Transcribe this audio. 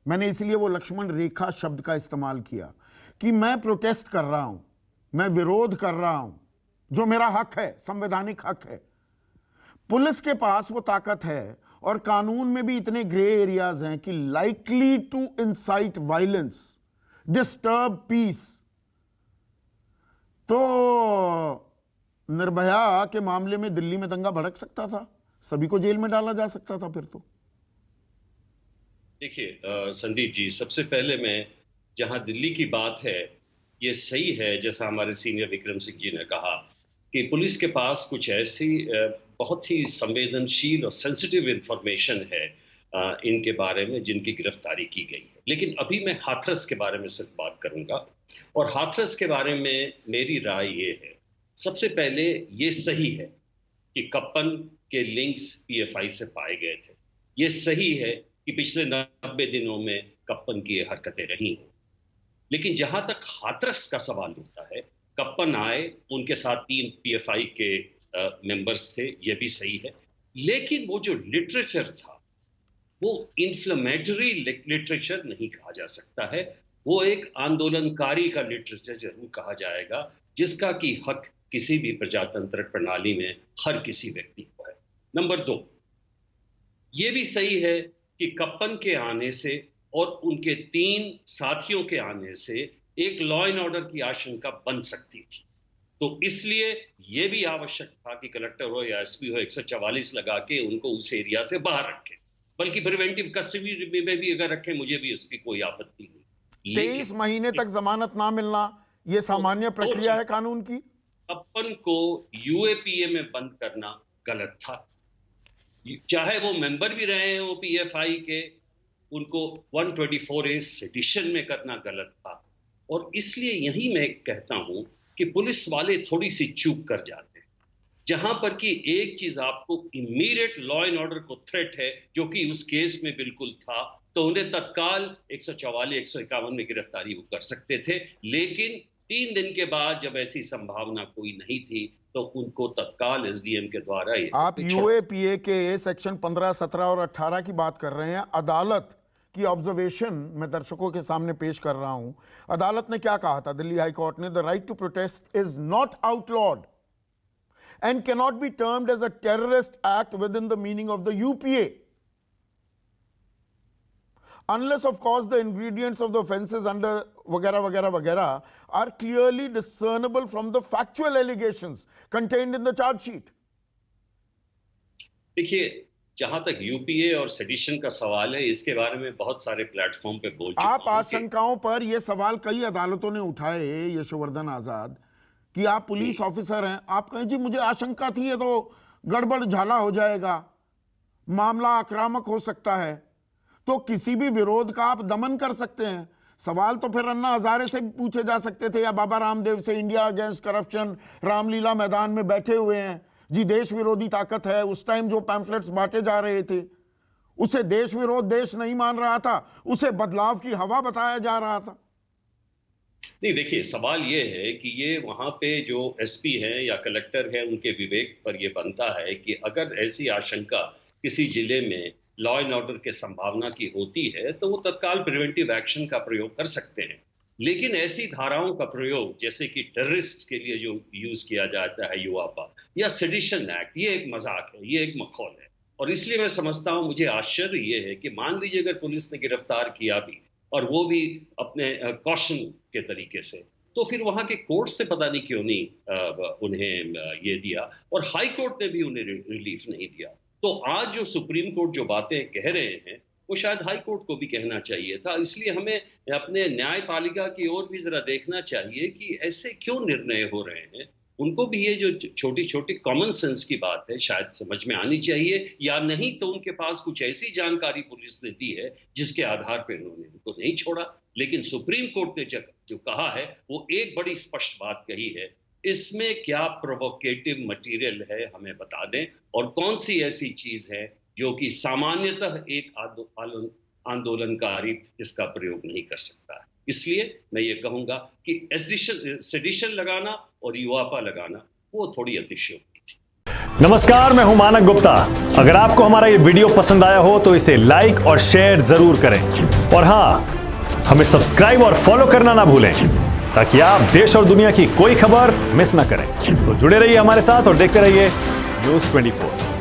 मैंने इसलिए वो लक्ष्मण रेखा शब्द का इस्तेमाल किया कि मैं प्रोटेस्ट कर रहा हूं, मैं विरोध कर रहा हूं, जो मेरा हक है, संवैधानिक हक है। पुलिस के पास वो ताकत है और कानून में भी इतने ग्रे एरियाज हैं कि likely to incite violence, disturb peace. तो निर्भया के मामले में दिल्ली में दंगा भड़क सकता था, सभी को जेल में डाला जा सकता था फिर तो। देखिए संदीप जी, सबसे पहले मैं, जहां दिल्ली की बात है, ये सही है जैसा हमारे सीनियर विक्रम सिंह जी ने कहा कि पुलिस के पास कुछ ऐसी बहुत ही संवेदनशील और सेंसिटिव इंफॉर्मेशन है इनके बारे में, जिनकी गिरफ्तारी की गई है। लेकिन अभी मैं हाथरस के बारे में सिर्फ बात करूंगा, और हाथरस के बारे में मेरी राय ये है, सबसे पहले ये सही है कि कप्पन के लिंक्स पीएफआई से पाए गए थे। ये सही है कि पिछले 90 दिनों में कप्पन की ये हरकतें रही हैं। लेकिन जहां तक हाथरस का सवाल उठता है, कप्पन आए, उनके साथ 3 पीएफआई के मेंबर्स थे, ये भी सही है। लेकिन वो जो लिटरेचर था, वो इन्फ्लेमेटरी लिटरेचर नहीं कहा जा सकता है। वो एक आंदोलनकारी का लिटरेचर जरूर कहा जाएगा, जिसका कि हक किसी भी प्रजातंत्र प्रणाली में हर किसी व्यक्ति को है। नंबर 2, ये भी सही है कि कप्पन के आने से और उनके 3 साथियों के आने से एक लॉ एंड ऑर्डर की आशंका बन सकती थी। तो इसलिए यह भी आवश्यक था कि कलेक्टर हो या एसपी हो 144 लगा के उनको उस एरिया से बाहर रखें, बल्कि प्रिवेंटिव कस्टडी में भी अगर रखें, मुझे भी उसकी कोई आपत्ति नहीं। 23 महीने तक जमानत ना मिलना, यह सामान्य प्रक्रिया है कानून की। कप्पन को यूएपीए में बंद करना गलत था, चाहे वो मेंबर भी रहे हो पीएफआई के, उनको 124A सेडिशन में करना गलत था। और इसलिए यही मैं कहता हूं कि पुलिस वाले थोड़ी सी चूक कर जाते हैं, जहां पर कि एक चीज आपको इमीडिएट लॉ एंड ऑर्डर को थ्रेट है, जो कि उस केस में बिल्कुल था, तो उन्हें तत्काल 144, 151 में गिरफ्तारी वो कर सकते थे। लेकिन 3 दिन के बाद जब ऐसी संभावना कोई नहीं थी, तो उनको तत्काल एसडीएम के द्वारा आप यूएपीए के सेक्शन 15, 17 और 18 की बात कर रहे हैं। अदालत की ऑब्जर्वेशन मैं दर्शकों के सामने पेश कर रहा हूं। अदालत ने क्या कहा था, दिल्ली हाई कोर्ट ने, the right to protest is not outlawed and cannot be termed as a terrorist act within the meaning of the UPA, unless of course the ingredients of the offenses under वगैरह वगैरह वगैरह are clearly discernible from the factual allegations contained in the charge sheet. देखिए, जहां तक UPA और sedition का सवाल है, इसके बारे में बहुत सारे प्लेटफॉर्म पे बोल चुका हूं। आप आशंकाओं पर यह सवाल कई अदालतों ने उठाए, यशवर्धन आजाद, कि आप पुलिस ऑफिसर हैं, आप कहें जी मुझे आशंका थी, ये तो गड़बड़ झाला हो जाएगा, मामला आक्रामक हो सकता है, तो किसी भी विरोध का आप दमन कर सकते हैं। सवाल तो फिर अन्ना हजारे से भी पूछे जा सकते थे, या बाबा रामदेव से, इंडिया अगेंस्ट करप्शन, रामलीला मैदान में बैठे हुए हैं जी, देश विरोधी ताकत है। उस टाइम जो पैम्फलेट्स बांटे जा रहे थे, उसे देश विरोध देश नहीं मान रहा था, उसे बदलाव की हवा बताया जा रहा था। नहीं, देखिए, सवाल ये है कि ये वहां पे जो एसपी हैं या कलेक्टर हैं, उनके विवेक पर ये बनता है कि अगर ऐसी आशंका किसी जिले में लॉ एंड ऑर्डर के संभावना की होती है, तो वो तत्काल प्रिवेंटिव एक्शन का प्रयोग कर सकते हैं। लेकिन ऐसी धाराओं का प्रयोग, जैसे कि टेररिस्ट के लिए जो यूज किया जाता है यूआपा या सेडिशन एक्ट, ये एक मजाक है, ये एक मखौल है। और इसलिए मैं समझता हूं, मुझे आश्चर्य ये है कि मान लीजिए अगर पुलिस ने गिरफ्तार किया भी, और वो भी अपने कॉशन के तरीके से, तो फिर वहां के कोर्ट से पता नहीं क्यों नहीं उन्हें ये दिया, और हाई कोर्ट ने भी उन्हें रिलीफ नहीं दिया। तो आज जो सुप्रीम कोर्ट जो बातें कह रहे हैं, वो शायद हाई कोर्ट को भी कहना चाहिए था। इसलिए हमें अपने न्यायपालिका की ओर भी जरा देखना चाहिए कि ऐसे क्यों निर्णय हो रहे हैं। उनको भी ये जो छोटी छोटी कॉमन सेंस की बात है, शायद समझ में आनी चाहिए, या नहीं तो उनके पास कुछ ऐसी जानकारी पुलिस ने दी है जिसके आधार पर उन्होंने उनको नहीं छोड़ा। लेकिन सुप्रीम कोर्ट ने जो कहा है, वो एक बड़ी स्पष्ट बात कही है, इसमें क्या प्रोवोकेटिव मटेरियल है हमें बता दें, और कौन सी ऐसी चीज है जो कि सामान्यतः एक आंदोलनकारी इसका प्रयोग नहीं कर सकता है। इसलिए मैं ये कहूंगा कि सेडिशन लगाना और यूआपा लगाना वो थोड़ी अतिशयोक्ति थी। नमस्कार, मैं हूं मानक गुप्ता। अगर आपको हमारा ये वीडियो पसंद आया हो तो इसे लाइक और शेयर जरूर करें और हां, हमें सब्सक्राइब और फॉलो करना ना भूलें ताकि आप देश और दुनिया की कोई खबर मिस ना करें। तो जुड़े रहिए हमारे साथ और देखते रहिए News 24।